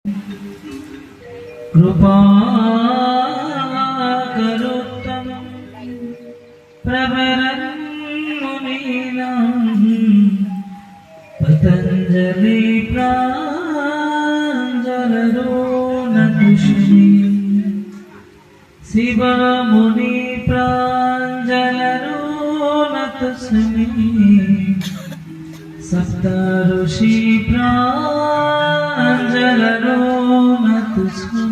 कृपा करो तम प्रवरं मुनीनां पतंजलि प्राञ्जलरो न तुष्णि शिव मुनि प्राञ्जलरो न तुष्णि सप्त ऋषि प्राञ्जलरो न तुष्णि।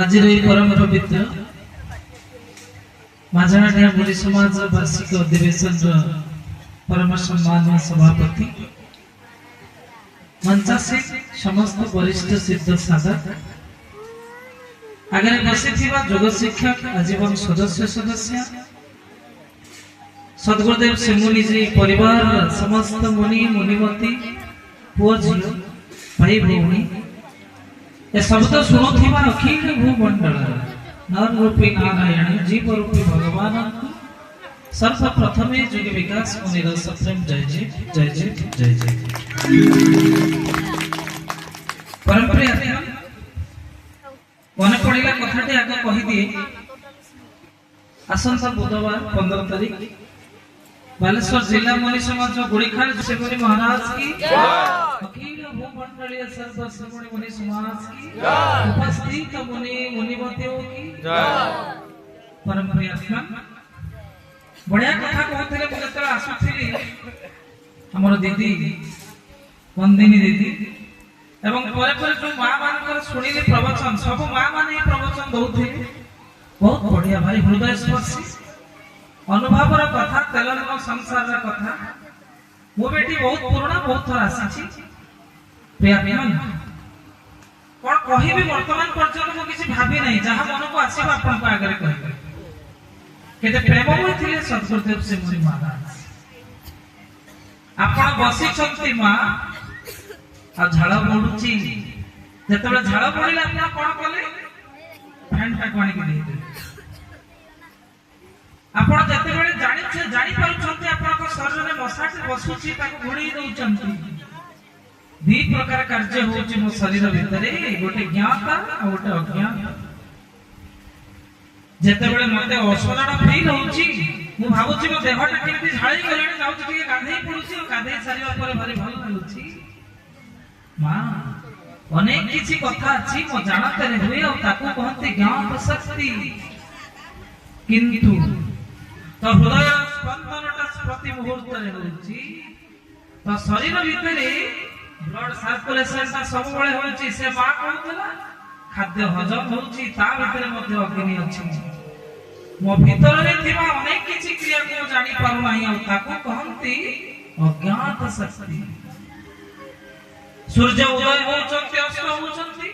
आज परम पवित्र माझाड़िया मुनि समाज वार्षिक अधिवेशन परम सम्मानीय सभापति मंचासीन समस्त वरिष्ठ सिद्ध साधक आगे बसी योग शिक्षक आजीवन सदस्य सदस्य सद्गुरुदेव श्री मुनि जी परिवार समस्त मुनि मुनिमती पुओ झी भाई भौणी ए शब्द शुणुवा अखिल भूमंडल नर रूपी नारायण जीव रूपी भगवान सर्वप्रथम युग विकास मुनि सप्रेम जय जय जय जय जय जय। परंपरा मन पड़ा कथाटी आगे कहीदिए आसंता बुधवार 15 तारीख बालेश्वर जिला मुनि समाज गुड़ीखाल श्री मुनि महाराज की अखिल भूमंडलीय सर्व श्री मुनि समाज की उपस्थित मुनि मुनिमतियों की परम प्रियात्मा बढ़िया कथा कहते मुझे आसुली हमर दीदी वंदिनी दीदी एवं परे परे जो माँ मान शुणिले प्रवचन सब माँ मैंने प्रवचन दौथे बहुत बढ़िया भाई हृदय स्पर्शी अनुभव कथा तेलंगाना संसार कथा मो बेटी बहुत पुराना बहुत थर आसी कौन कहि वर्तमान पर्यटन मु किसी भाभी नहीं जहां मन को आसीब आपन को आगे कहबे केते प्रेममय थिले सद्गुरुदेव श्री मुनि महाराज आपण बसी छंती मां आ झाळ पडुची जेतबे झाळ पडिला आपण कोन कले फैन टाक पानी के देते आपण जेतेबेले जानि पारुछंती आपण को शरीर में मसाट बसुची ताको घोड़ी दउचंती दी प्रकार कार्य होची मो शरीर भितरे गोटे ज्ञाता आ गोटे अज्ञाता जेतेबेले मते असोदाडा फील होची मु भाबुची मो देहटा केमती झाळी गलाणी जाउची के गाधेई पडुची गाधेई सारिवा परे भारी भल लागुची मां अनेक किछि कथा अछि मो जानते रे हुए और ताको कहते ज्ञान शक्ति किंतु तो हृदय स्पंदनटा प्रति मुहूर्त रे होची तो शरीर भितरे ब्लड सर्कुलेशन ता सब बळे होची से मां कहतला खाद्य हजम होची ता भितरे मध्ये अग्नि अछि मो भीतर रे थिबा अनेक किछि क्रिया को जानि पारु नाही और ताको कहंती अज्ञात शक्ति सूर्य उदय होचंती अस्त होचंती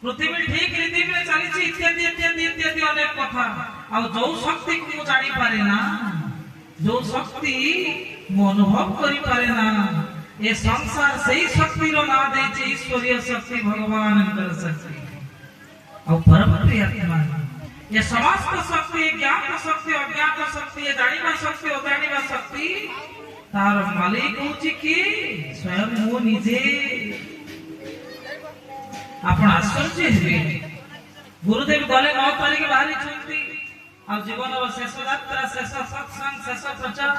पृथ्वी ठीक रीति में चलीची इत्यादि इत्यादि इत्यादि अनेक कथा आ जो शक्ति को जानि पारे ना जो शक्ति मो अनुभव करि पारे ना ये संसार सही शक्ति रो ना देछि ईश्वरीय शक्ति भगवान अंतर शक्ति और परम प्रियात्मा ये समस्त शक्ति ज्ञात शक्ति अज्ञात शक्ति ये जानिबा शक्ति अजानिबा शक्ति तार मालिक होछि कि स्वयं मो निजे आपण आश्चर्य हेबे गुरुदेव गले 9 तारीख बाहरी छंती आ जीवन शेष यात्रा शेष सत्संग शेष प्रचार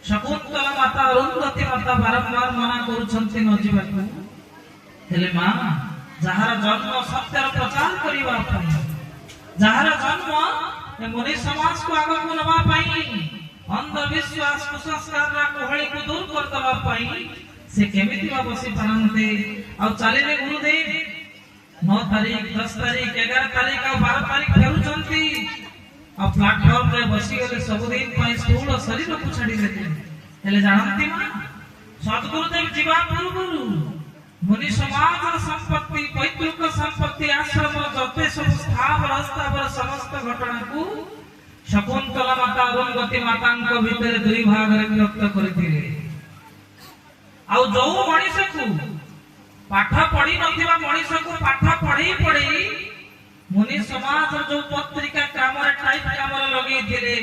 शकुंतला माता अरुंधति माता बारंबार मना करूछंती न जीवाकू हेले मां जहार जन्म सत्यर प्रचार करिवा पई जहार जन्म ए मुनि समाज को आगे को नवा पई अंधविश्वास कुसंस्कार रा कोहली को दूर कर दवा पई से केमिति बा बसी पारंते आ चालिले गुरुदेव 9 तारीख 10 तारीख 11 तारीख आ 12 तारीख फेरुछंती आ प्लेटफॉर्म रे बसी गले सब दिन पई स्थूल शरीर को छाडी देते हेले जानंती मां सद्गुरुदेव जीवा पूर्वरु मुनि समाज संपत्ति पैतृक संपत्ति आश्रम जते सब स्थावर स्थावर समस्त घटना को शकुंतला माता अरुंधति मातांको भितर दुई भाग रे विभक्त करथिले आ जो मनीष को पाठ पढ़ी नथिबा मनीष को पाठ पढ़ी पढ़ी मुनि समाज जो पत्रिका काम रे टाइप काम रे लगे थिले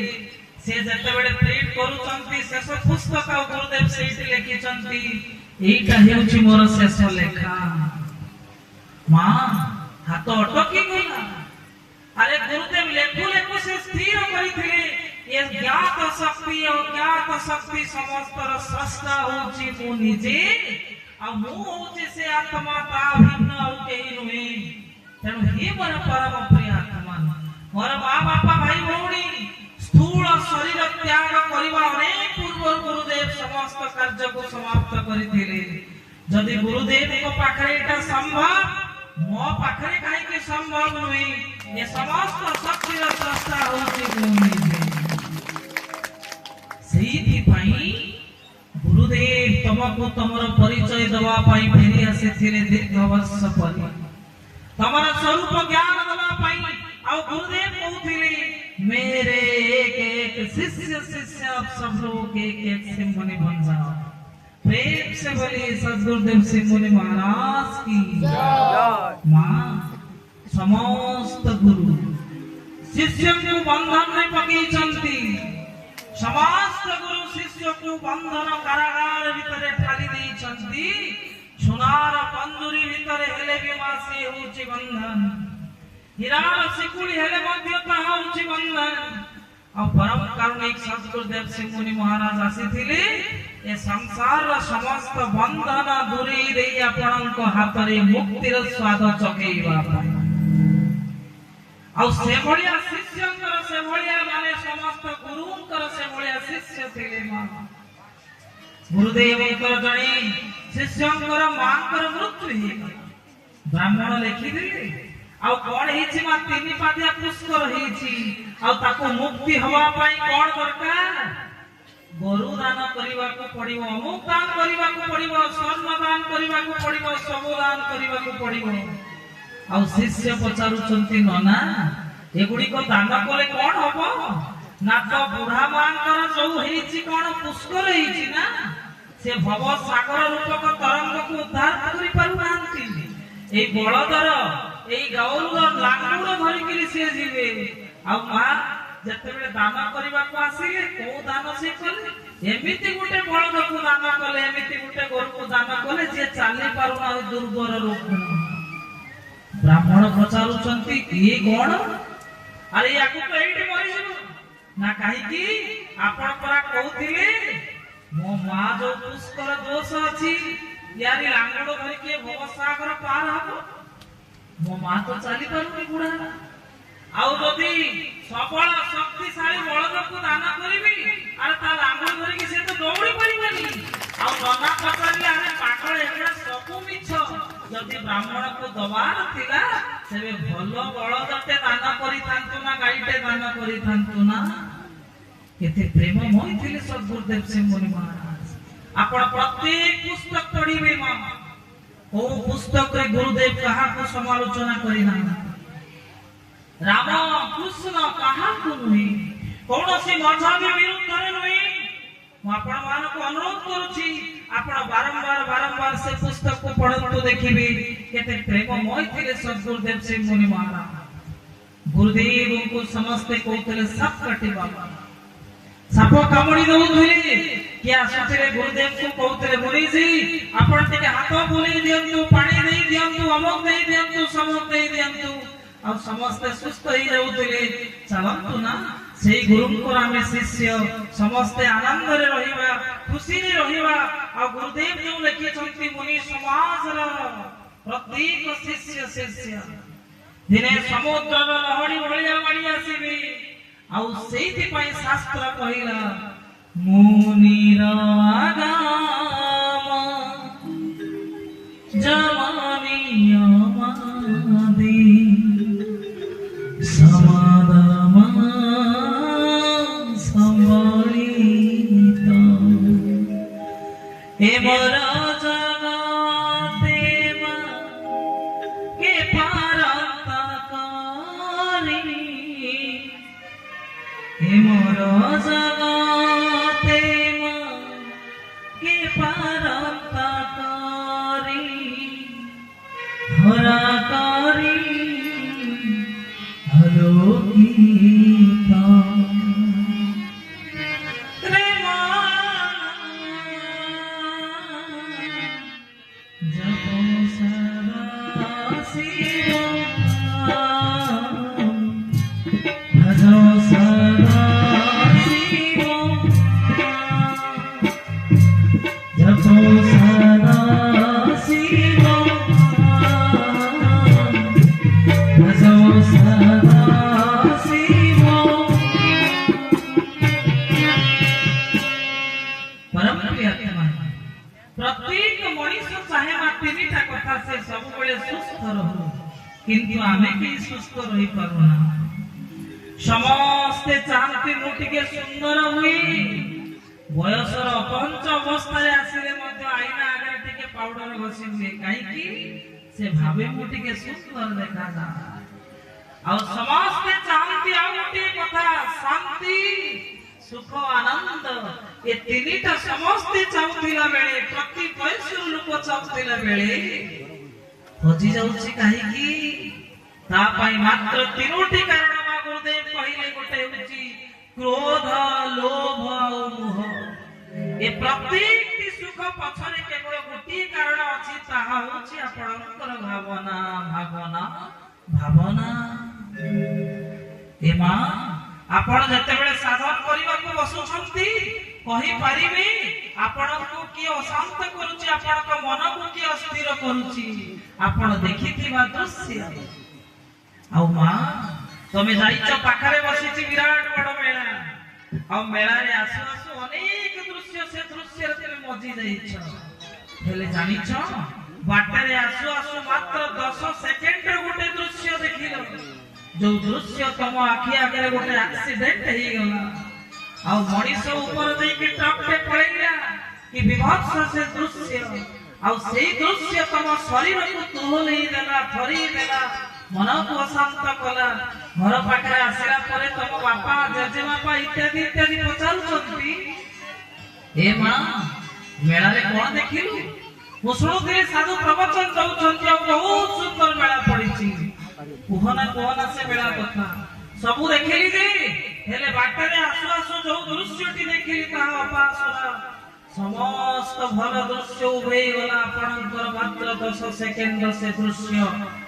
से जते बेले प्रिंट करूचंती शेष पुस्तक गुरुदेव सेठी लिखिचंती এইটা হেউছি মোর শেষ লেখা। মা হাত অটকি গলা। আরে গুরুদেব লেখু লেখু সে স্থির করিଥିଲେ এ জ্ঞাত শক্তি অজ্ঞাত শক্তি সমস্তর স্রষ্টা হଉଛି মু নিজে, ଆଉ ମୁଁ ହଉଛି ସେ ଆତ୍ମା, ତା ଭିନ୍ନ ଆଉ କେହି ନୁହେଁ। ତେଣୁ ହେ ମୋର ପରମ ପ୍ରିୟ ଆତ୍ମା, ମୋର ମା ବାପା ଭାଇ ଭଉଣୀ, ସ୍ଥୂଳ ଶରୀର ତ୍ୟାଗ କରିବା ଅନେକ ପୂର୍ବରୁ ଗୁରୁଦେବ ସମସ୍ତ କାର୍ଯ୍ୟକୁ ସମାପ୍ତ କରିଥିଲେ। ଯଦି ଗୁରୁଦେବଙ୍କ ପାଖରେ ଏଟା ସମ୍ଭବ, ମୋ ପାଖରେ କାହିଁକି ସମ୍ଭବ ନୁହେଁ? ଏ ସମସ୍ତ ଶକ୍ତିର ସ୍ରଷ୍ଟା ହଉଛି ମୁଁ ନିଜେ। ସେଇଥିପାଇଁ ଗୁରୁଦେବ ତମକୁ ତମର ପରିଚୟ ଦେବା ପାଇଁ ଫେରି ଆସିଥିଲେ ଦୀର୍ଘ ବର୍ଷ ପରେ, ତମର ସ୍ୱରୂପ ଜ୍ଞାନ ଦେବା ପାଇଁ। ଆଉ ଗୁରୁଦେବ କହୁଥିଲେ मेरे एक एक शिष्य शिष्य आप सब लोग एक एक से मुनि बन जाओ। प्रेम से बोलिए सद्गुरुदेव सिंह मुनि महाराज की जय। मां समस्त गुरु शिष्य को बंधन में पकई चलती, समस्त गुरु शिष्य को बंधन कारागार भीतर ठाली देई चलती। सोनार पंजुरी भीतर हेले भी मासी होची बंधन, हिरार सिकुड़ी हेले मध्य ताहा होची बंधन। और परम कारुणिक सद्गुरुदेव सिंह मुनि महाराज आसीथिले ए संसार समस्त बंधन दूरी देई आपनक हातरे मुक्तिर स्वाद चकेइबा पाई। और से भलिया शिष्यंकर से भलिया माने समस्त गुरुंकर से भलिया शिष्य थिले। मा गुरुदेवंकर जणे शिष्यंकर मांकर मृत्यु हे ब्राह्मण लेखि दिले। ଆଉ କଣ ହେଇଛି ମା? ତିନି ପାଦିଆ ପୁଷ୍କର ହେଇଛି। ଆଉ ତାକୁ ମୁକ୍ତି ହବା ପାଇଁ କଣ ଦରକାର? ଗୋରୁ ଦାନ କରିବାକୁ ପଡିବ, ଅମୁକ ଦାନ କରିବାକୁ ପଡିବ, ସ୍ୱର୍ଣ୍ଣ ଦାନ କରିବାକୁ ପଡିବ, ସବୁ ଦାନ କରିବାକୁ ପଡିବ। ଆଉ ଶିଷ୍ୟ ପଚାରୁଛନ୍ତି ନନା ଏଗୁଡିକ ଦାନ କଲେ କଣ ହବ? ନା ତ ବୁଢା ମାଙ୍କର ଯୋଉ ହେଇଛି କଣ ପୁଷ୍କର ହେଇଛି ନା, ସେ ଭବ ସାଗର ରୂପକ ତରଙ୍ଗକୁ ଉଦ୍ଧାର କରିପାରୁନାହାନ୍ତି। এই বলদর এই গাউলর লাঙ্গুড় ধরিকি সে ଯିବେ। ଆଉ ମା ଯେତେବେଳେ ଦାନ କରିବାକୁ ଆସିଲେ କୋଉ ଦାନ ସେ କଲେ? ଏମିତି ଗୋଟେ ବଳଦକୁ ଦାନ କଲେ, ଏମିତି ଗୋଟେ ଗୋରୁକୁ ଦାନ କଲେ ଯେ ଚାଲି ପାରୁନାହିଁ ଦୁର୍ବଳ ରୂପ। ବ୍ରାହ୍ମଣ ପଚାରୁଛନ୍ତି ଇଏ କଣ? ଆରେ ୟାକୁ ତ ଏଇଠି ମରିଯିବ ନା କାହିଁକି? ଆପଣ ପରା କହୁଥିଲେ ମୋ ମା ଯୋଉ ପୁଷ୍କର ଦୋଷ ଅଛି, यारी लांगड़ो धरी के भवसागर पार हबो। मो मा तो चली पारुनी बुढ़ा। आउ जदी सबल शक्तिशाली बलद को दान करिबी अरे ता लांगड़ो धरी के से तो दौड़ी परिबनी। आउ नना पचारी अरे पागल एगुडा सबु मिछ। जदी ब्राह्मण को दबार थिला सेबे भलो बलदटे दान करि थांतु ना गाईटे दान करि थांतु ना। केते प्रेम मोहि थिले सद्गुरुदेव सिंह मुनि महाराज। आपण प्रत्येक पुस्तक पढ़िबे मां, ओ पुस्तक रे गुरुदेव कहा को समालोचना करिना। राम कृष्ण कहा को नुई, कोनोसी मजहबी विरुद्ध रे नुई। मु आपण मान को अनुरोध करूची आपण बारंबार से पुस्तक को पढ़ंतु देखिबे केते प्रेम मोहि थिले सद्गुरुदेव सिंह मुनि महाराज। गुरुदेव को समस्ते कहतले सब कटिबा, साप कामुड़ी दउथले क्या सोचले गुरुदेव को कहतले मुनि जी आपण टिके हाथ बुली दियंतु, पानी देई दियंतु, अमक देई दियंतु, समक देई दियंतु। आ समस्त सुस्त ही जाउथले। चलंतु ना सेई गुरुंकर आमे शिष्य समस्ते आनंद रे रहिबा, खुशी रे रहिबा। आ गुरुदेव जो लिखि छंती मुनि समाज रो प्रत्येक शिष्य शिष्य दिने समुद्र रो लहड़ी भलिया माडी आसीबे। आउ सेति पई शास्त्र कहिला मुनिर आगाम जमानियमादि समादम संबलित ए मोर जगते के पारत करी ए मोर जगते के पारत करी हरा करी अलौकिता रे जपो सदा शिवम भजो सदा शिवम जपो सदा शिवम भजो सदा शिवम। परम प्रियतमा प्रत्येक मनीष चाहे तीनटा कथा से सब बेले सुस्थ रहू किंतु आमे के सुस्थ रही पारुना। समस्ते चाहती मु टिके सुंदर हुई बयसर अपहंच अवस्था आसिले मध्य आईना आगे टिके पाउडर घसी हुए कहीं से भावे मु टिके सुंदर देखा जा। और समस्ते चाहती आ गोटे कथा शांति सुख आनंद ये तीनटा समस्ते चाहूला बेले प्रति पैसर लोक चाहूला बेले हजि जाउछि काहेकि ता पई मात्र तीनोटी कारण मा गुरुदेव कहिले गोटे होछि क्रोध लोभ और मोह। ए प्रत्येक सुख पछरे केवल गोटी कारण अछि ताहा होछि आपणकर भावना भावना भावना। ए मां आपण जते बेले साधन करिवा को बसुछंती कहि परिबे आपण को की अशांत करूची आपण को मन को की अस्थिर करूची आपण देखिथिबा दृश्य। आ मां तमे जाइछ पाखरे बसिची विराट बड़ मेला आ मेला रे आसु आसु अनेक दृश्य से दृश्य रे तमे मजी जाइछ हेले जानिछ बाटरे आसु आसु मात्र 10 सेकंड रे गोटे दृश्य देखिलो जो दृश्य तम आखि आगे गोटे एक्सीडेंट हे गला आ मनीष ऊपर दे के ट्रक पे पड़ेला कि विभत्स से दृश्य आ सेही दृश्य तम शरीर को तुहले देला थरी देला मन को अशांत कला। घर पाखरे आसिला परे तम बापा जेजे बापा इत्यादि इत्यादि पचारुछंती ए मां मेला रे कोन देखिलु मु सुनुथिले साधु प्रवचन दउछंती आ बहुत सुंदर मेला पड़ीची कोहना कोहना से मेला कथा सबु देखिली जे हेले बाटरे आसु आसु जो दृश्यटी देखिली ता अपासुरा समस्त भल दृश्य उभे गला आपणकर मात्र 10 सेकंड से दृश्य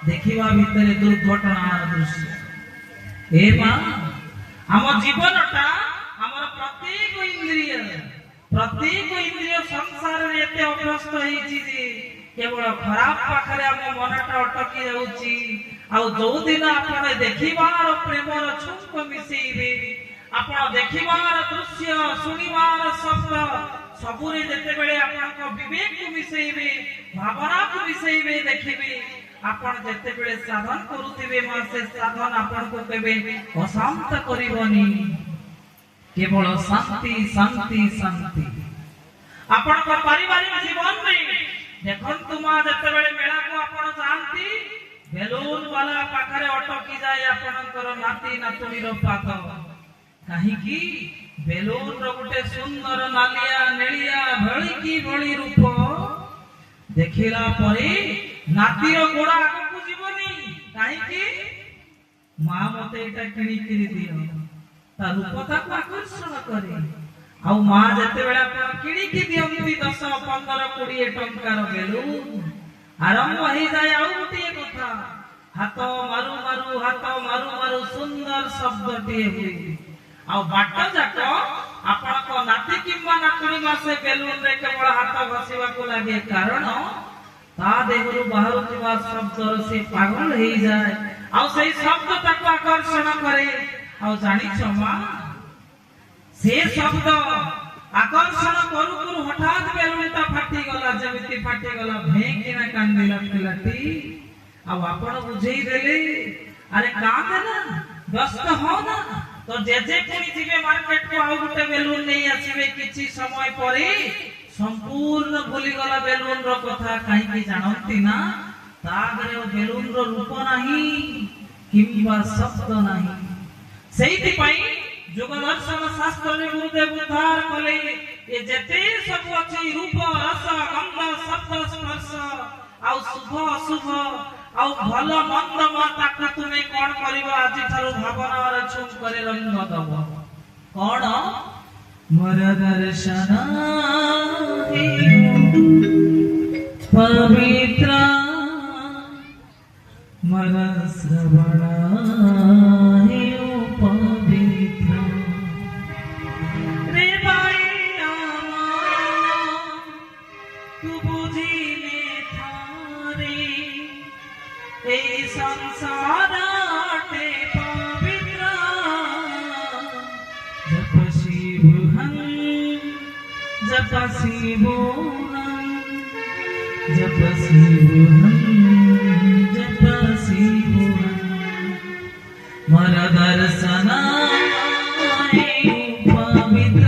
देखिबा भितरे दुर्घटना दृश्य। ए मां हम जीवनटा हमर प्रत्येक इंद्रिय संसार रे एते अभ्यस्त होईची जे केवल खराब पाखरे हम मनटा अटकी जाउची आ जो दिन आपण देखिबार प्रेमर छुप मिसेइबे आपण देखिबार दृश्य सुनिबार शब्द सबुरे जते बेले आपण को विवेक को मिसेइबे भावना को मिसेइबे देखिबे आपण जते बेले साधन करूथिबे मा से साधन आपण को केबे अशांत करिवनी केवल शांति शांति शांति। आपण को पारिवारिक जीवन में देखन तुमा जते बेले मेला को आपण जानती बेलून वाला पाखरे अटकी जाय आपनकर नाती नातुणीर पात काहे कि बेलून रो गुटे सुंदर नालिया नेलिया भळिकी भळी रूप देखिला परे नातीर गोड़ा आगु को जीवनी काहे कि मां मते एटा किणी किरी दियो ता रूपता को आकर्षण करे आ मां जते बेला आपण किणी कि दियंती 10 15 20 टंकार बेलून आरंभ हो जाए आउ गोटे कथा हाथ मारू मारू सुंदर शब्दटी हुई आ बाट जाक आपण को नाती किंबा नातुणी मासे बेलून रे केवल हाथ घसीबा को लागे कारण ता देहरु बाहरुवा शब्द से पागल हो जाए आ सही शब्द ताको आकर्षण करे आ जानि छमा से शब्द आकर्षण करू करू हठात बेलूनटा फाटी गला जेमिति फाटी गला भेंकिना कांदिला पिलाटी आ आपण बुझेई देले अरे कांदे ना व्यस्त हो ना तो जेजे पुनी जिवे मार्केट को आउ गुटे बेलून नहीं आसीबे किछि समय परे संपूर्ण भूली गला बेलून रो कथा काहे कि जानंती ना तागरे ओ बेलून रो रूप नाही किंबा शब्द नाही सेहिति पई जोग दर्शन शास्त्र ने गुरुदेव उद्धार कले ये जते सब अछि रूप रस गंध शब्द स्पर्श आ शुभ अशुभ आ भलो मंद माता को तुमे कोन करिवो आज थारु भावना रे छुप करे रंग दब कोन मोर दर्शन पवित्र मन श्रवण पवित्र रे भाई तू बुझिले थारे ए संसार पवित्र जप शिवहं जप शिवोहं जप शिवहं जप शिवोहं मर दर्शन पवित्र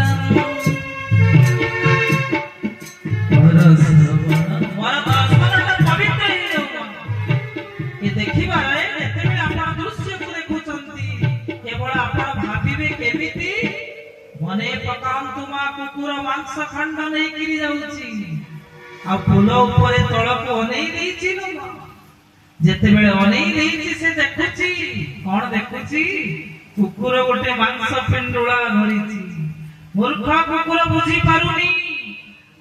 मर श्रवण मर दर्शन पवित्र ये देखिबा रे जेतेबेले आपण दृश्य को देखुचंती केवल आपण भाबिबे केमिति मने पकांतु मा कुकुर मांस खंड नहीं गिरी जाउची आ फूल ऊपर तळक अनेई देछि न जेतेबेले अनेई देछि से देखुची कोन देखुची कुकुर गोटे मांस पिंडुळा धरिची मूर्ख कुकुर बुझी पारुनी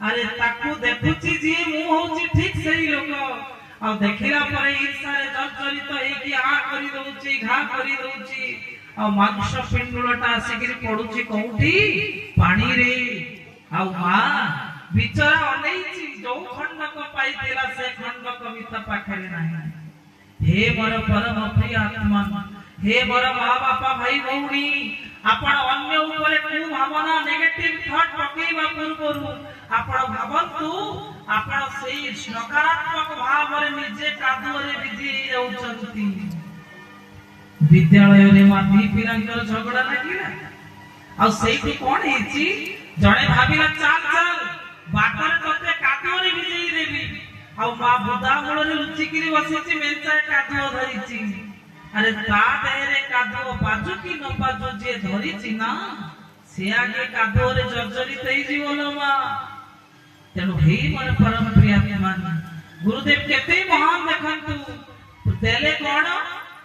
अरे ताकू देखुची जी मु होची ठीक सही लोक आ देखिला परे ईर्षा रे जर्जरित हेकी आ करी दउची घा करी दउची आ मांस पिंडुळटा आसिकिरी पडुची कोउठी पानी रे आ मा बिचारा अनेइची जो खंडक पाइतेला से खंडक मिता पाखरे नाही हे मोर परम प्रिय आत्मा हे मोर मां बापा भाई भौणी आपण अन्य ऊपर को भावना नेगेटिव थॉट पकेइबा पूर्वरु आपण भावंतु आपण सेई नकारात्मक भाव रे निजे कादू रे बिजी जाउचंती विद्यालय रे माटी पिलांकर झगड़ा लागिला आ सेठी कोन हेची जणे भाबिला चाल चाल बाटर तते कादू रे बिजी देबी आ मा बुदा मूल रे लुचिकिरी बसिची मेंचा कादू धरिची अरे ता देहरे कादू बाजू की न बाजू जे धरिची ना से आगे कादू रे जर्जरित हेई जीवलो मा तेनु हे मन परम प्रिय आत्मा गुरुदेव केते महान देखंतु देले कोन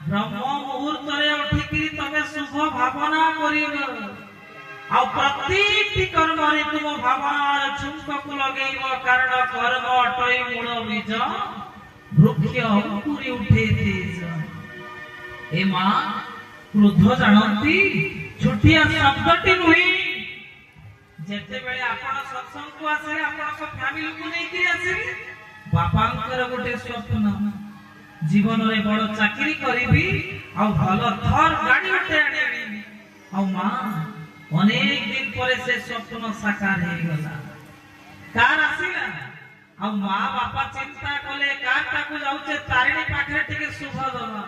ब्रह्म मुहूर्त रे उठिकी तमे शुभ भावना करियो आ प्रत्येक कर्म रे तुम भावना झुमक को लगेइबो कारण कर्म अटई मूल बीज वृक्ष अंकुरी उठे तेज ए मां क्रोध जानती छुटिया शब्दटी नुही जेते बेले आपण सत्संग को आसे आपण सब फैमिली को नै कि आसे बापांकर गोटे स्वप्न जीवन रे बड़ चाकरी करिबी आ भलो थर गाड़ी उठे आनी आ मां अनेक दिन परे से स्वप्न साकार हे गला कार आसीला आ मां बापा चिंता कले कार ताकू जाउचे तारिणी पाखरे टिके शुभ दवा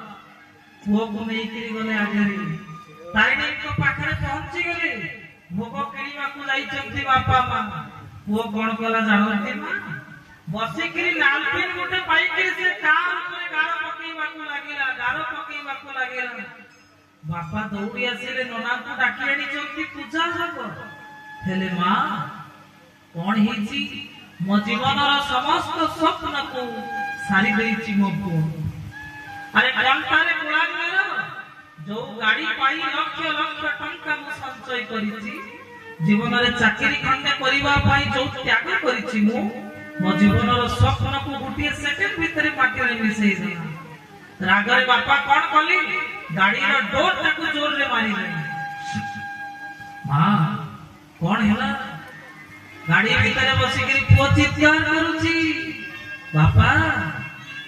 पुओ को नै कि गले आगे तारिणी को पाखरे पहुंची गले भोग किणीबा को जाइचंती बापा मां पुओ कोन कला जानते मां बसिकिरी नालपिन गोटे पाइके से कार ऊपर गारो पकेइबा को लागिला बापा दौड़ी आसिले नना को डाकी आनी चंती पूजा जब हेले मां कोन हेची मो जीवनर समस्त स्वप्न को सारी देइची मो को अरे कंटारे गुलांगर जो गाड़ी पाई लक्ष लक्ष टंका मु संचय करिची जीवन रे चाकरी खंडे करिबा पाई जो त्याग करिची मो जीवनर स्वप्न को गुटिए सेकंड भीतर माटी रे मिसई देला रागरे बापा कोन कली गाड़ी रो डोर ताकू जोर रे मारी दे मां कोन हैला गाड़ी भीतर बसिकरी पुओ चित्कार करूची बापा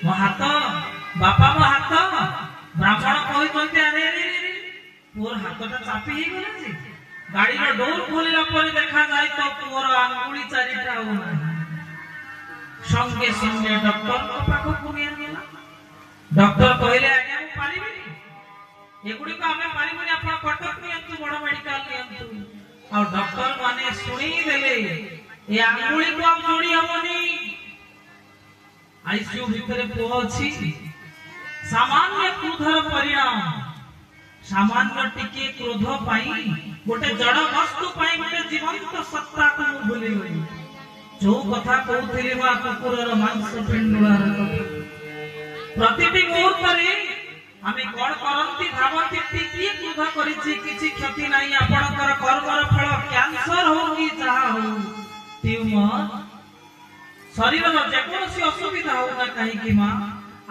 मो हाथ बापा मो हाथ ब्राह्मण कहि चलते अरे रे पुओर हाथटा चापी हे गेला जी गाड़ी रो डोर खोलिला पर देखा जाय तो पुओर अंगुली चारिटा हो संगे संगे डॉक्टर को पाखो पुनिया गेला डॉक्टर कहले आज्ञा मु पारिबिनी एगुडी को हमें पारिबिनी आपण कटक नियंतु बड़ मेडिकल नियंतु आ डॉक्टर माने सुनी देले ए अंगुली को अब जोड़ी हमनी आईसीयू भीतर पहुंची सामान्य क्रोधर परिणाम सामान्य टिके क्रोध पाई गोटे जड़ वस्तु पाई गोटे जीवंत सत्ता को भूली गई जो कथा कहउथिली मा कुकुरर मांस पिंडुळार कथा प्रतिटी मुहूर्त रे आमे कोन करंती भावंती टिकी क्रोध करिछि किछि क्षति नाही आपणकर कर्मर फल कैंसर हो कि जहा हो ट्यूमर शरीर जेकोसी असुविधा होना कहीं माँ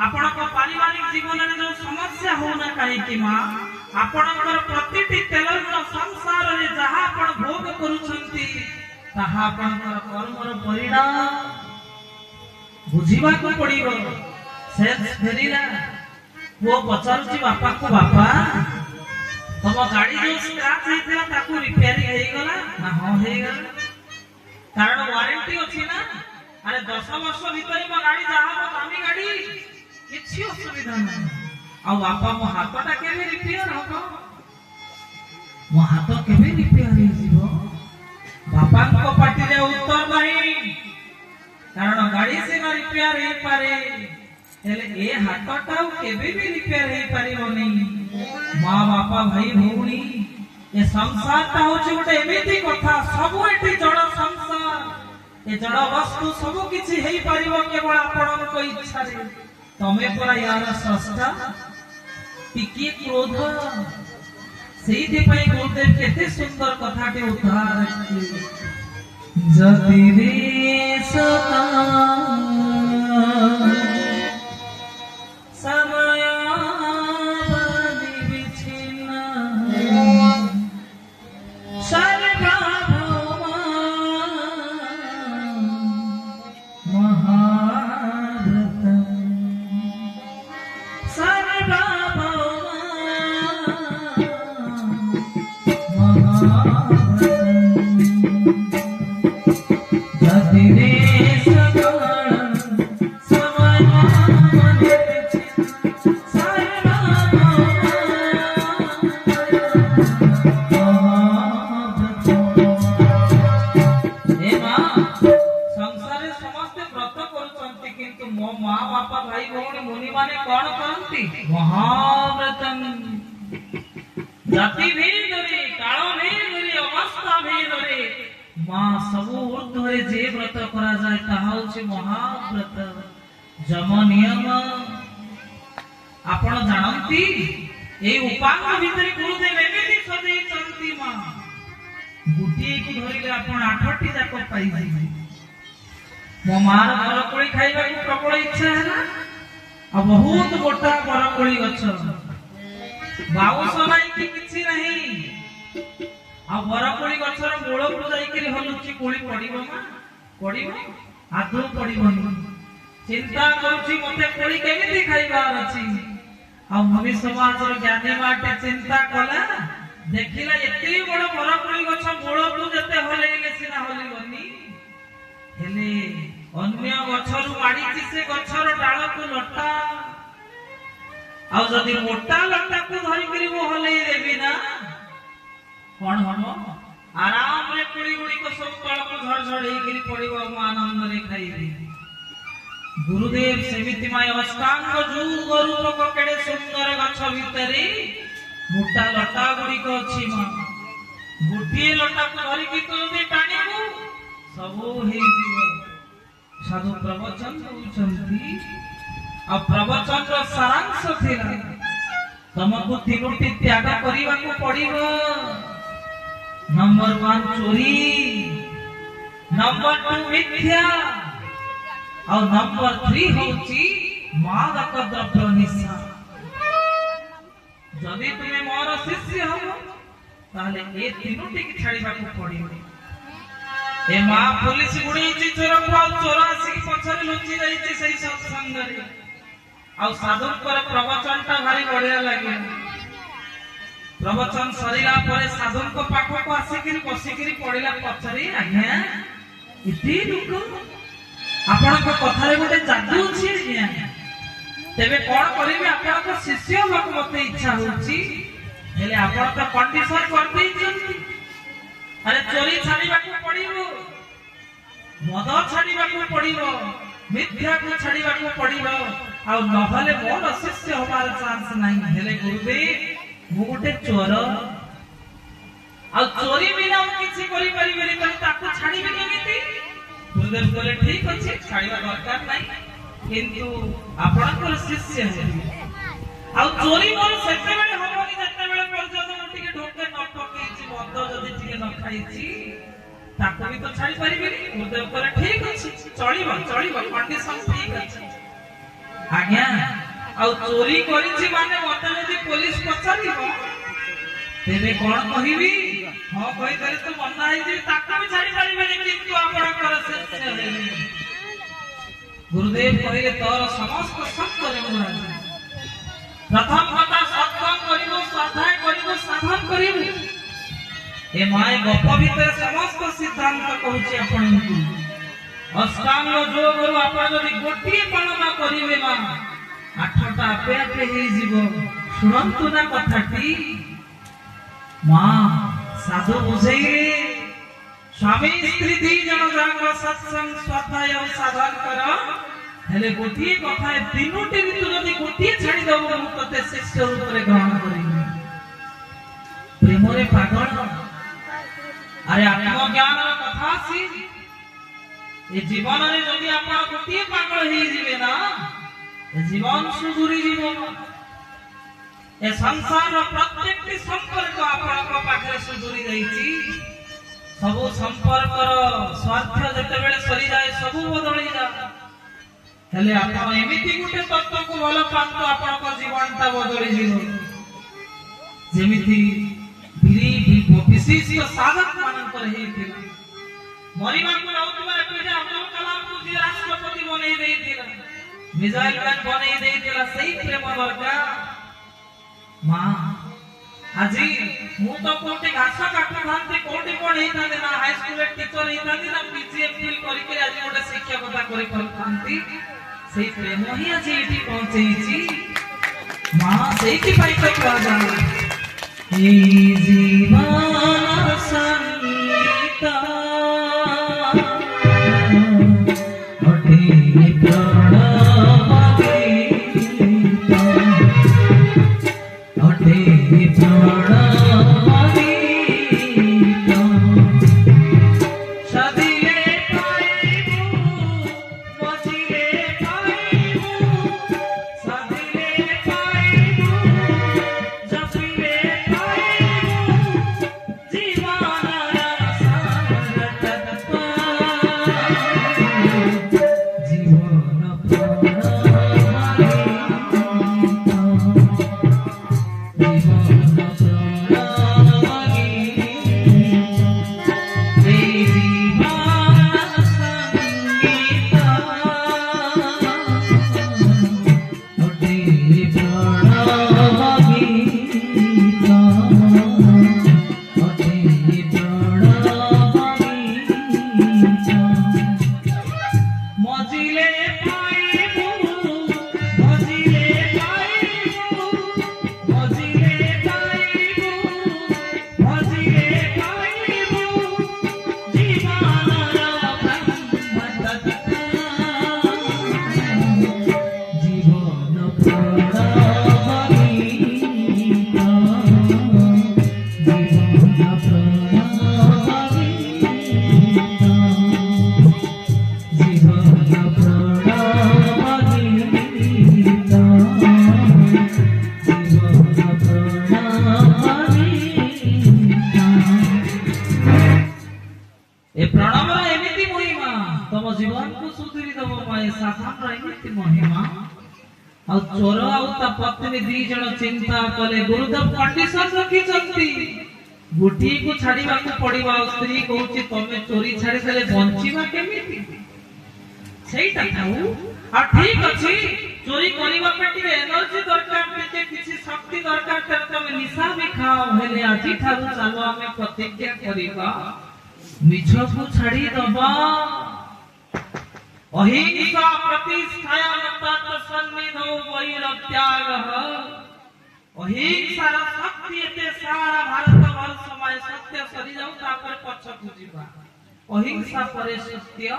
आपण पारिवारिक जीवन में जो समस्या होना कहीं माँ आपणकर प्रतिटी तेलर संसार रे जहाँ आपण भोग करूछंती ताहा आपणकर कर्मर परिणाम बुझिबा को पड़िबो। से फेरिला वो पचारुची बापा को बापा तम गाड़ी जो स्क्रैच हेतिला ताकू रिपेयरिंग हेई गला ना हो हेई गला कारण वारंटी अछि ना। अरे 10 वर्ष भीतर मो गाड़ी जहाँ दामी गाड़ी किछि असुविधा नहीं आ बापा मो हाथटा केबे रिपेयर हबो मो हाथ केबे रिपेयर हे जीवो बापा को पाटी रे उत्तर नहीं कारण गाड़ी से ना रिपेयर हे पारे हेले ए हाथटा केबे भी रिपेयर हे पारिबो नहीं। मां बापा भाई भौणी ए संसारटा होचे गोटे एमिति कथा सब एठी जड़ संसार ए जड़ वस्तु सब किछि हेई पारिबो केवल आपन को इच्छा रे तमे परा यार स्रष्टा टिकी क्रोध सेइदे पई गुरुदेव केते सुंदर कथाटे उद्धार जति रे सता समय बदि विछिन्न सर्वभौम महारथ सर्वभौम महारथ जति रे महाव्रतम जाति भेद रे काल भेद रे अवस्था भेद रे मां सबु ऊर्ध्वरे जे व्रत करा जाय ताहा होछि महाव्रत जम नियम आपण जानंती ए उपांग भितर गुरुदेव एमिति सदै चंती मां गुटी को धरिले आपण 8टी जाक पाई जाई मो मार बरकोली खाइबा को प्रबल इच्छा है ना आ बहुत गोटा बरकोली गछ बाउस नाही कि किछि नहीं आ बरकोली गछर मूल को जाई के हलुची कोली पड़िबो मा पड़िबो आदौ पड़िबोनी चिंता करूची मते कोली केमिति खाइबार अछि आ ममी समाज रो ज्ञानी माटे चिंता कला देखिला एते बड़ बरकोली गछ मूल को जते हलेले सिना हलिबोनी हेले अन्य गछरु माडीची से गछर डाल को लटा आ जदी मोटा लटा को धरि करी वो हले देबी ना कोन हनो आराम रे कुड़ी गुड़ी को सब तळ को झड़ झड़ हे गिरी पड़िबो आनंद रे खाइबी। गुरुदेव सेमिति माय अवस्थान को जू रूप को केडे सुंदर गछ भितरी मोटा लटा गुड़ी को अछि मा गुटी लटा को धरि की तो दे टाणीबो सबो हे जीव साधु प्रवचन होउचंती आ प्रवचन रो सारांश थिला तमको तीनोटी त्याग करिवा को पड़िबो। नंबर 1 चोरी नंबर 2 मिथ्या और नंबर 3 होउची मादक द्रव्य निशा। जदि तुमे मोर शिष्य हो ताले ए तीनोटी की छाड़ीबा को पड़िबो। ए मां पुलिस गुडी चोर को चोर आसी पछरे लुचि जाईची सही सत्संग रे आ साधु पर प्रवचन ता भारी बढ़िया लागे। प्रवचन सरीला परे साधु को पाखो को आसी कि बसी कि पड़िला पछरी आज्ञा इति लोक आपण को कथा रे गोटे जादू अछि आज्ञा तेबे कोन करिवे आपण को शिष्य लोक मते इच्छा होची हेले आपण तो कंडीशन कर दैछंती। अरे चोरी छाड़ीबा को पड़िबो मद छाड़ीबा को पड़िबो मिथ्या को छाड़ीबा को पड़िबो आ नहले मोर शिष्य होबार चांस नाही। हेले गुरुदेव मु गोटे चोर आ चोरी बिना किछि करि परिबेनी त ताको छाड़ीबे केमिति। गुरुदेव बोले ठीक अछि छाड़ीबा दरकार नाही किंतु आपनकर शिष्य हेबी आ चोरी मोर सेते बेले होबोनी जते बेले पर्यंत मु टिके ढोके न ठकेछि मद जदि टिके न खाइछि ताको भी तो छाड़ी परिबेनी गुरुदेव करे ठीक अछि चलिबो चलिबो कंडीशन ठीक अछि आज्ञा आ चोरी करिछि माने मते यदि पुलिस पछारिबो तेरे कोन कहिबी हां कहि करे तो मन्ना है जे ताको भी छाड़ी परिबेनी किंतु आपण कर से गुरुदेव कहले तोर समस्त सत्य रे महाराज प्रथम कथा सत्संग करिबो स्वाध्याय करिबो साधन करिबो ए माय गप भीतर समस्त सिद्धांत कहूची आपनकु अष्टांग योग गुरु आपण जदि गोटिए पालना करिवे मा आठटा आपे आपे हे जीवो सुनंतु ना कथाटी मां साधु बुझेइले स्वामी स्त्री दी जन जांग सत्संग स्वाध्याय साधन कर हेले गोटिए कथा तीनोटी ऋतु जदि गोटिए छाड़ी दबो मु तते शिष्य रूप रे ग्रहण करिबे प्रेम रे पागल अरे आत्मज्ञान कथा सी ए जीवन रे जदि आपण गोटिए पागल हे जिवे ना ए जीवन सुधुरी जीवन ए संसार प्रत्येक संपर्क आपण को पाखरे सुधुरी जाईची सब संपर्क स्वार्थ जते बेले सरी जाए सब बदली जा हेले आपण एमिति गुटे तत्व को भलो पांतो आपण को जीवन ता बदली जीव जेमिति विशिष्ट साधक मानकर हे थिला मरिबा को नौतबा एपे अब्दुल कलाम को जे राष्ट्रपति बनै देई थिला मिसाइल मैन बनै देई थिला सही प्रेम वर्गा मां आजी मु तो कोटे घास काटू थांती कोटे कोन हे थांते ना हाई स्कूल टीचर हे थांती ना पीजीएफएल करि के आज गोटे शिक्षकता करि थांती सही प्रेम ही आजी एठी पहुंचैछि मां सेठी पाई तो कहा जा जीवन संगीता अटे प्रणव गीता अटे प्रणव गीता सदिले पाइबू मजिले पाइबू सदिले पाइबू जपिले चोर आ पत्नी दी जन चिंता कले गुरुदेव कंडीशन रखी चंती गुटी को छाड़ीबा को पड़ीबा स्त्री कहूची तमे चोरी छाड़ी देले बंचीबा केमिति सेईटा थाउ आ ठीक अछि चोरी करिबा पेटी एनर्जी दरकार पेटे किछि शक्ति दरकार त तमे निशा भी खाओ हेले आजि थारु चालो हमें प्रतिज्ञा करिबा मिछ को छाड़ी दबा अहिंसा प्रतिष्ठाया तत् सन्निधौ वैर त्यागः अहिंसा शक्ति एते सारा भारत वर्ष में सत्य सरी जाऊ तापर पछ खुजिबा अहिंसा परे सत्य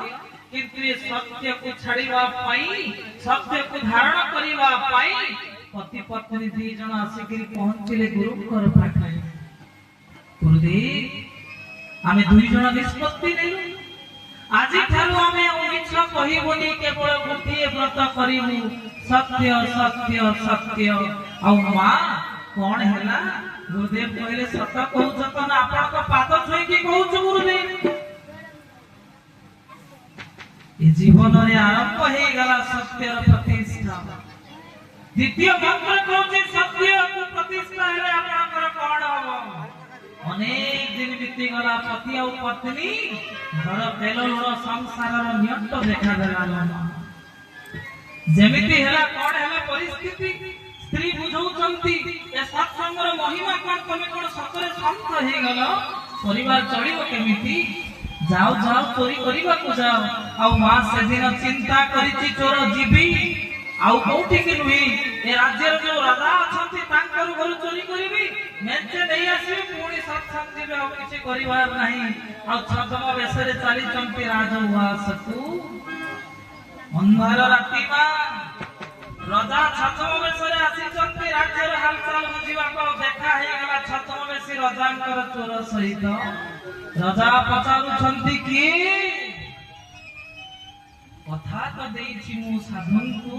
किंतु ये सत्य को छाड़ीबा पई सत्य को धारण करिबा पई पति पत्नी दी जण आसिकरी पहुंचिले गुरु कर पाठे गुरुदेव आमे दुई जण निष्पत्ति नेलु आज ठारू आमे मिछ कहिबोनी केवल गोटिए व्रत करिमु सत्य सत्य सत्य आ मां कोन हैला गुरुदेव कहले सत कहू त ना आपन को पाद छुई की कहू गुरुदेव ए जीवन रे आरंभ हे गला सत्य प्रतिष्ठा द्वितीय मंत्र कहते सत्य को प्रतिष्ठा हेले आपनकर कोन हो अनेक दिन बीती गला पति और पत्नी घर पेलोर संसार नियंत देखा देला जेमिति हेला कोन हेला परिस्थिति स्त्री बुझौचंती ए सत्संगर महिमा कोन तमे कोन सतरे संत हे गलो परिवार चलिबो केमिति जाओ जाओ चोरी करिबा को जाओ आ मां से दिन चिंता करिछि चोर जीबी आउ कोठी के नुई ए राज्य रो जो राजा अछंती तांकर घर चोरी करिबी मेचे नहीं आसी पुणी सत्संग जीबे आ किछि करिवार नाही आ छदम बेसरे चाली चंपी राजवासकु अंधार राति मा राजा छदम बेसरे आसी चंपी राज्य रो हालचाल बुझिबा को देखा हे गला छदम बेसी राजांकर चोर सहित राजा पचारु छंती की कथा तो देइछि मु साधन को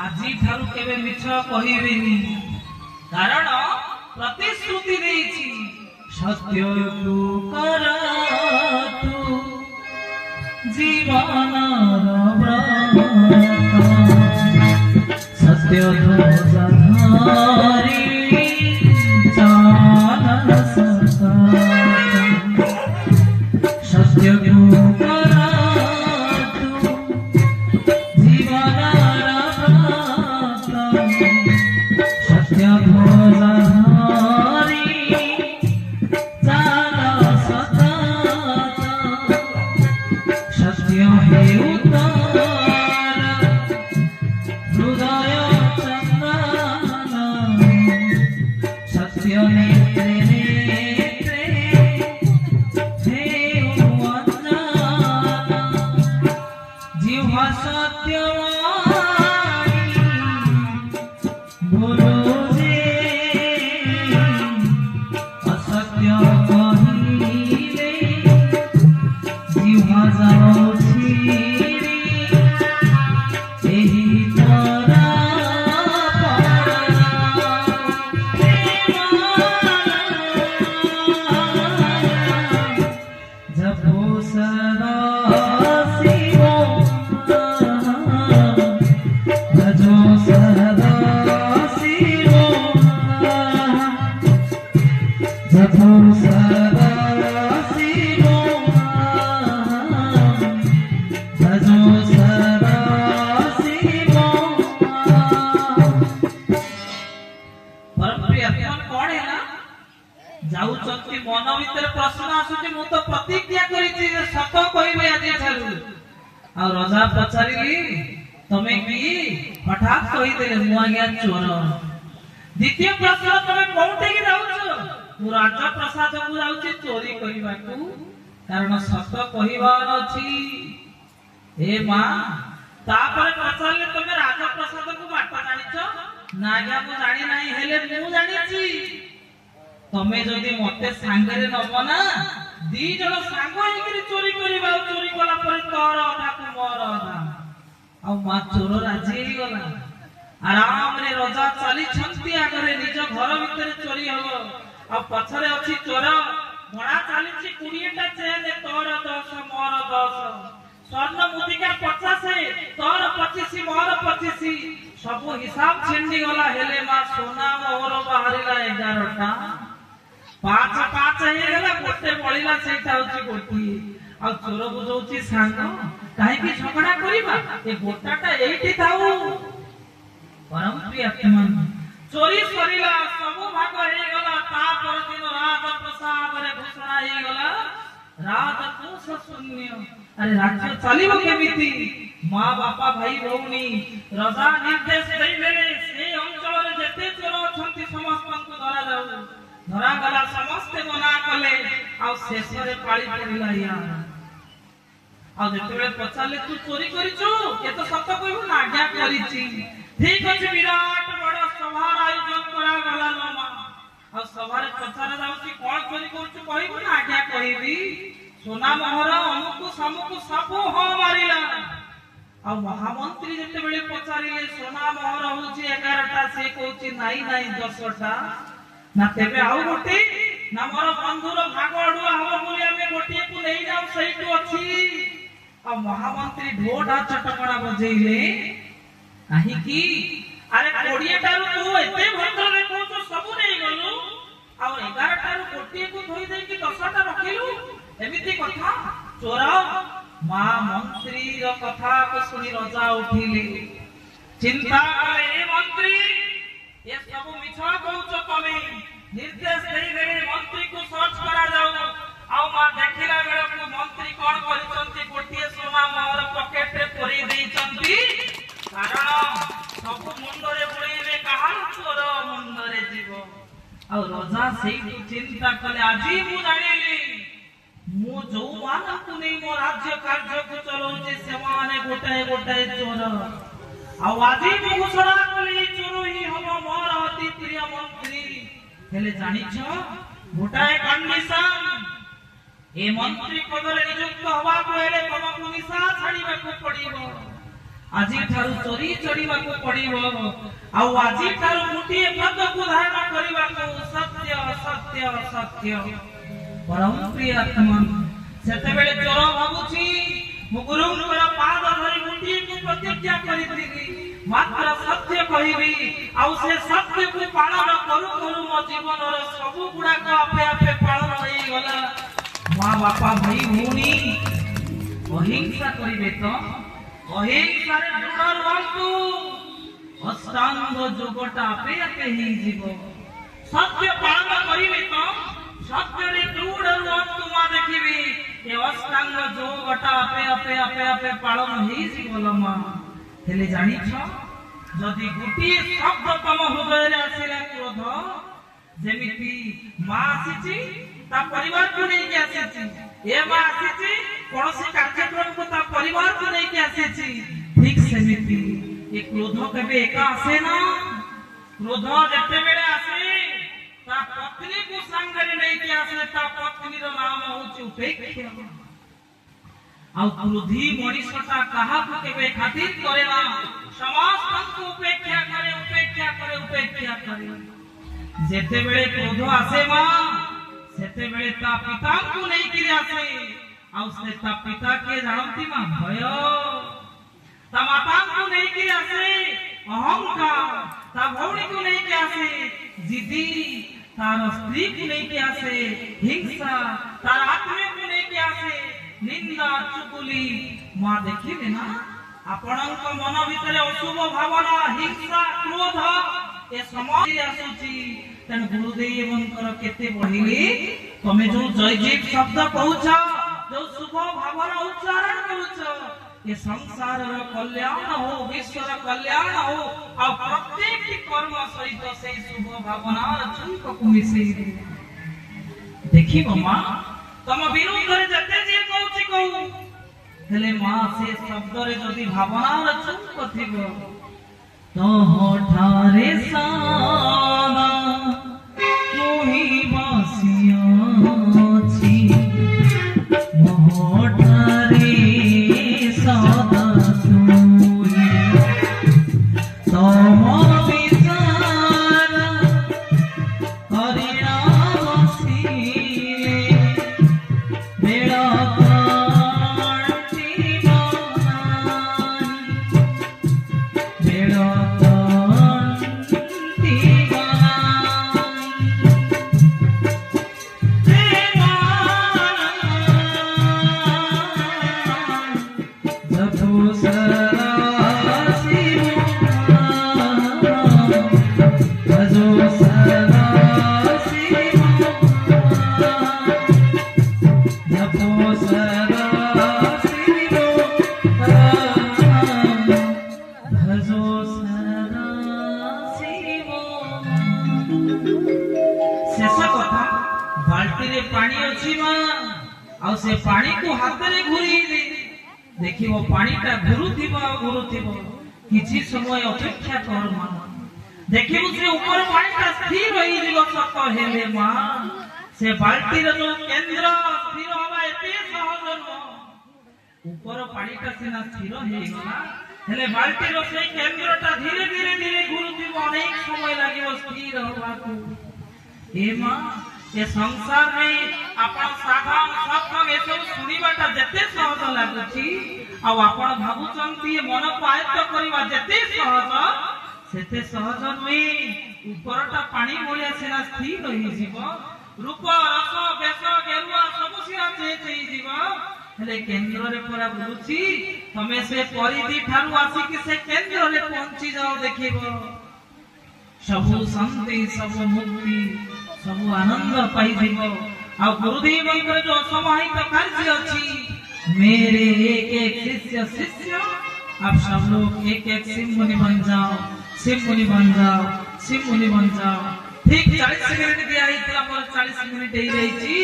आजी थारु केबे मिछ कहिबेनी कारण प्रतिश्रुति देइछि सत्य को करतु जीवन व्रत सत्य ध्वजा धारी चाल सका सत्य को करतु जीवन व्रत सत्य ध्वजा धारी चाल सका सत्य हे उतार हृदय चंदन सत्य नेत्रे नेत्रे हे अंजना जिह्वा सत्यवाणी बोलो जे असत्य कहिले जिह्वा जाओ छिरी एही तोरा जपो सदा शिव भजो सदा शिव जपो सदा शिव भजो सदा शिव परम प्रिय आत्मा कौन है ना जाउचंती मन भीतर प्रश्न आसुची मु तो प्रतिज्ञा करिछि जे सत कहिबे आजि ठारु आ राजा पचारिली तमे की हठात कहि देले मु आज्ञा चोर द्वितीय प्रश्न तमे कोउठे की जाउछ मु राजा प्रसाद को जाउछि चोरी करिबा को कारण सत कहिबार अछि ए मां तापर पचारले तमे राजा प्रसाद को बाट जानिछ ना आज्ञा मु जानि नाही हेले मु जानिछि तमे जदी मते सांगरे नबो ना दी जण सांग हेकरी चोरी करिबा चोरी कला पर तोर अधा को मोर अधा आ मा चोर राजी हे गला आराम रे राजा चली छंती आगरे निज घर भीतर चोरी हबो आ पछरे अछि चोर घोड़ा चाली छि 20 टा चेन तोर 10 मोर 10 स्वर्ण मुदिका 50 तोर 25 मोर 25 सब हिसाब छिंडी गला हेले मा सोना मोर बाहरिला 11 टा पांच पांच हे गेला गोटे पळिला सेटा होची गोटी आ चोर बुझौची सांग काहे की झगड़ा करिबा ए गोटाटा एठी थाउ परम प्रिय आत्मन चोरी सरिला सब भाग हे गेला ता पर दिन राज प्रसाद रे घोषणा हे गेला राज कोष शून्य अरे राज्य चलिबो केमिति मां बापा भाई भौनी राजा निर्देश देइले से अंचल रे जते चोर अछंती समस्त को धरा जाऊ धरा गला समस्त मना कले आ शेष रे पाळी पड़िला यार आ जेतेबे पचाले तू चोरी करिछु ए तो सत्य कहबो ना आज्ञा करिछि ठीक अछि विराट बड़ सभार आयोजन करा गला लोमा आ सभार पचारे जाउछि कोन चोरी करछु कहबो ना आज्ञा कहबी सोना मोहर अमुक समूक सब हो मारिला आ महामंत्री जेतेबे पचारिले सोना मोहर होछि 11 टा से कहछि नाही नाही 10 टा ना तेबे आउ गोटी ना मोर बंधुर भाग अडुआ हबो बोली हमें गोटी को नै जाऊ सहीटु अछि ଆଉ ମହାମନ୍ତ୍ରୀ ଢୋଢା ଚଟକଣା ବଜେଇଲେ କାହିଁକି? ଆରେ 20 ଟାରୁ ତୁ ଏତେ ଭଦ୍ରରେ କହୁଛୁ ସବୁ ନେଇଗଲୁ, ଆଉ 11 ଟାରୁ ଗୋଟିଏକୁ ଧୋଇ ଦେଇକି 10ଟା ରଖିଲୁ, ଏମିତି କଥା? ଚୋର! ମା ମନ୍ତ୍ରୀର କଥାକୁ ଶୁଣି ରଜା ଉଠିଲେ। ଚିନ୍ତା କଲେ, ଏ ମନ୍ତ୍ରୀ ଏ ସବୁ ମିଛ କହୁଛ ତମେ। ନିର୍ଦ୍ଦେଶ ଦେଇଦେଲେ ମନ୍ତ୍ରୀକୁ ସର୍ଚ୍ଚ କରାଯାଉ। ଆଉ ମା ଦେଖିଲା ବେଳକୁ ମନ୍ତ୍ରୀ କଣ କରିଛନ୍ତି? ଗୋଟିଏ ସୁନା ମୋର ପକେଟରେ ପୁରେଇ ଦେଇଛନ୍ତି। କାରଣ ସବୁ ମୁଣ୍ଡରେ ବୁଳେଇଲେ କାହାର ଚୋର ମୁଣ୍ଡରେ ଯିବ। ଆଉ ରଜା ସେଇଠୁ ଚିନ୍ତା କଲେ, ଆଜି ମୁଁ ଜାଣିଲି ମୁଁ ଯୋଉମାନଙ୍କୁ ନେଇ ମୋ ରାଜ୍ୟ କାର୍ଯ୍ୟକୁ ଚଲଉଛି ସେମାନେ ଗୋଟାଏ ଗୋଟାଏ ଚୋର। ଆଉ ଆଜି ମୁଁ ଘୋଷଣା କଲି ଚୋର ହିଁ ହବ ମୋର ଅତି ପ୍ରିୟ ମନ୍ତ୍ରୀ। ହେଲେ ଜାଣିଛ ଗୋଟାଏ କଣ୍ଡିସନ, ଏ ମନ୍ତ୍ରୀ ପଦରେ ନିଯୁକ୍ତ ହବାକୁ ହେଲେ ତମକୁ ନିଶା ଛାଡ଼ିବାକୁ ପଡ଼ିବ। ଆଜିଠାରୁ ଚୋରି ଚଢ଼ିବାକୁ ପଡ଼ିବ। ଆଉ ଆଜିଠାରୁ ଗୋଟିଏ ପଦକୁ ଧାରଣ କରିବାକୁ ସତ୍ୟ ସତ୍ୟ ସତ୍ୟ। ପରମ ପ୍ରିୟ ଆତ୍ମା, ସେତେବେଳେ ଚୋର ଭାବୁଛି ମୁଁ ଗୁରୁଙ୍କର ପାଦ ଧରି ଗୋଟିଏକୁ ପ୍ରତିଜ୍ଞା କରିଥିଲି, ମାତ୍ର ସତ୍ୟ କହିବି। ଆଉ ସେ ସତ୍ୟକୁ ପାଳନ କରୁ କରୁ ମୋ ଜୀବନର ସବୁ ଗୁଡ଼ାକ ଆପେ ଆପେ ପାଳନ ହେଇଗଲା। ମା ବାପା ଭାଇ ଭଉଣୀ ଅହିଂସା କରିବେ ତ? ଅହିଂସାରେ ଦୃଢ଼ ରୁହନ୍ତୁ। ଅଷ୍ଟାଙ୍ଗ ଯୋଗଟା ଆପେ ଆପେ ହେଇଯିବ। ସତ୍ୟ ପାଳନ କରିବେ ତ? ସତ୍ୟରେ ଦୃଢ଼ ରୁହନ୍ତୁ। ମା ଦେଖିବି ଏ ଅଷ୍ଟାଙ୍ଗ ଯୋଗଟା ଆପେ ଆପେ ଆପେ ଆପେ ପାଳନ ହେଇଯିବ ଲୋ ମା। ହେଲେ ଜାଣିଛ, ଯଦି ଗୋଟିଏ ଶବ୍ଦ ତମ ହୃଦୟରେ ଆସିଲା କ୍ରୋଧ, ଯେମିତି ମା ଆସିଛି ତା ପରିବାରକୁ ନେଇକି ଆସିଛି, ଏ ମା ଆସିଛି କୌଣସି କାର୍ଯ୍ୟକ୍ରମକୁ ତା ପରିବାରକୁ ନେଇକି ଆସିଛି, ଠିକ ସେମିତି ଏ କ୍ରୋଧ କେବେ ଏକା ଆସେ ନା। କ୍ରୋଧ ଯେତେବେଳେ ଆସେ ତା ପତ୍ନୀକୁ ସାଙ୍ଗରେ ନେଇକି ଆସେ। ତା ପତ୍ନୀର ନାମ ହଉଛି ଉପେକ୍ଷା। ଆଉ କ୍ରୋଧୀ ମଣିଷଟା କାହାକୁ କେବେ ଖାତିର କରେ ନା, ସମସ୍ତଙ୍କୁ ଉପେକ୍ଷା କରେ ଉପେକ୍ଷା କରେ ଉପେକ୍ଷା କରେ। ଯେତେବେଳେ କ୍ରୋଧ ଆସେ ମା, ସେତେବେଳେ ତା ପିତାଙ୍କୁ ନେଇକି ଆସେ। ଆଉ ସେ ତା ପିତା କିଏ ଜାଣନ୍ତି ମା? ଭୟ। ତା ମାତାଙ୍କୁ ନେଇକି ଆସେ ଅହଂକାର, ତା ଭଉଣୀକୁ ନେଇକି ଆସେ ଜିଦି, ତାର ସ୍ତ୍ରୀକୁ ନେଇକି ଆସେ ହିଂସା, ତାର ଆତ୍ମୀୟକୁ ନେଇକି ଆସେ ନିନ୍ଦା ଚୁଗୁଲି। ମା ଦେଖିଲେ ନା, ଆପଣଙ୍କ ମନ ଭିତରେ ଅଶୁଭ ଭାବନା, ହିଂସା, କ୍ରୋଧ ଏ ସମାଜରେ ଆସୁଛି। ତେଣୁ ଗୁରୁଦେବଙ୍କର କେତେ ବଢିଲେ ତମେ ଯୋଉ ଜୟଜୀବ ଶବ୍ଦ କହୁଛ, ଯୋଉ ଶୁଭ ଭାବନା ଉଚ୍ଚାରଣ କରୁଛ, ଏ ସଂସାରର କଲ୍ୟାଣ ହଉ, ବିଶ୍ୱର କଲ୍ୟାଣ ହଉ, ଆଉ ପ୍ରତ୍ୟେକଟି କର୍ମ ସହିତ ସେଇ ଶୁଭ ଭାବନାର ଝୁଙ୍କକୁ ମିଶେଇ ଦେଖିବ ମା। ତମ ବିରୁଦ୍ଧରେ ଯେତେ ଯିଏ କହୁଛି କହୁ, ହେଲେ ମା ସେ ଶବ୍ଦରେ ଯଦି ଭାବନାର ଝୁଙ୍କ ଥିବ, ତୋଠାରେ ସାରା ତୁହି ବସିଅଛି, ମୋଠାରେ ସଦା ତୁହି, ତମ ବିଚାର କରିଣ ବସିଲେ, ବେଳ କଣ୍ଟିବ ନାହିଁ, ବେଳ କଣ୍ଟିବ शेष कथा बाल्टी पानी अच्छी माँ से पानी को हाथ में घूरी देखिव पानीटा घुरुथिब किछि समय अपेक्षा कर माँ देखिव से ऊपर पानीटा स्थिर रही जीव सत हेले माँ से बाल्टी रो केंद्र स्थिर होबा एते सहज न ऊपर पानीटा सिना स्थिर हे गला हेले बाल्टी रो से केंद्रटा धीरे धीरे धीरे घुरुथिब अनेक समय लागिव स्थिर होबा को ए माँ ये संसार में आपण साधन सत्संग ए सब सुनिबाटा जते सहज लागुची आ आपण भाबुचंती मन पायत्त करिवा जते सहज सेते सहज नुई उपरटा पानी भलिया सिना स्थिर रही जीव रूप रस बेस गेरुआ सब सिना चेंज होई जीव हेले केंद्र रे पूरा बुलुची तमे से परिधि ठारू आसी कि से केंद्र रे पहुंची जाओ देखिबो सबु शांति सबु मुक्ति सबु आनंद पाई जीवो आ गुरुदेव को जो समाहित कार्य अछि मेरे एक शिष्य शिष्य आप सब लोग एक एक सिंह बन जाओ सिंह बन जाओ सिंह बन जाओ ठीक 40 मिनिट दिया हितला मोर 40 मिनिट हे रहिची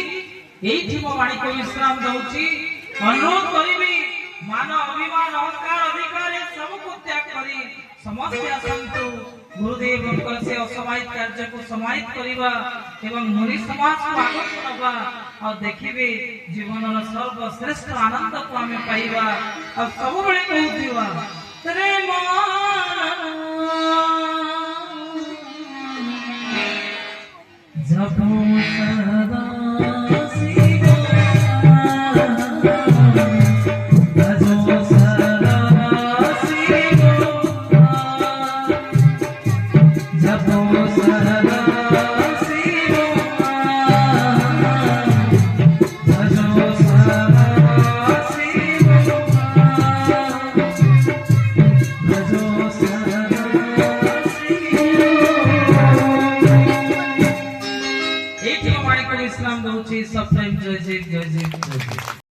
एठी मो वाणी को विश्राम दउची अनुरोध करिबी मान अभिमान अहंकार अधिकार सब को त्याग करी समस्त असंतु गुरुदेव को से असमाहित कार्य को समाहित करिबा एवं मुनि समाज को आगत करबा और देखिबे जीवन रो सर्वश्रेष्ठ आनंद को हमें पाइबा और सब बळे कहउदिवा रे मन जपो सदा सब टाइम जय जय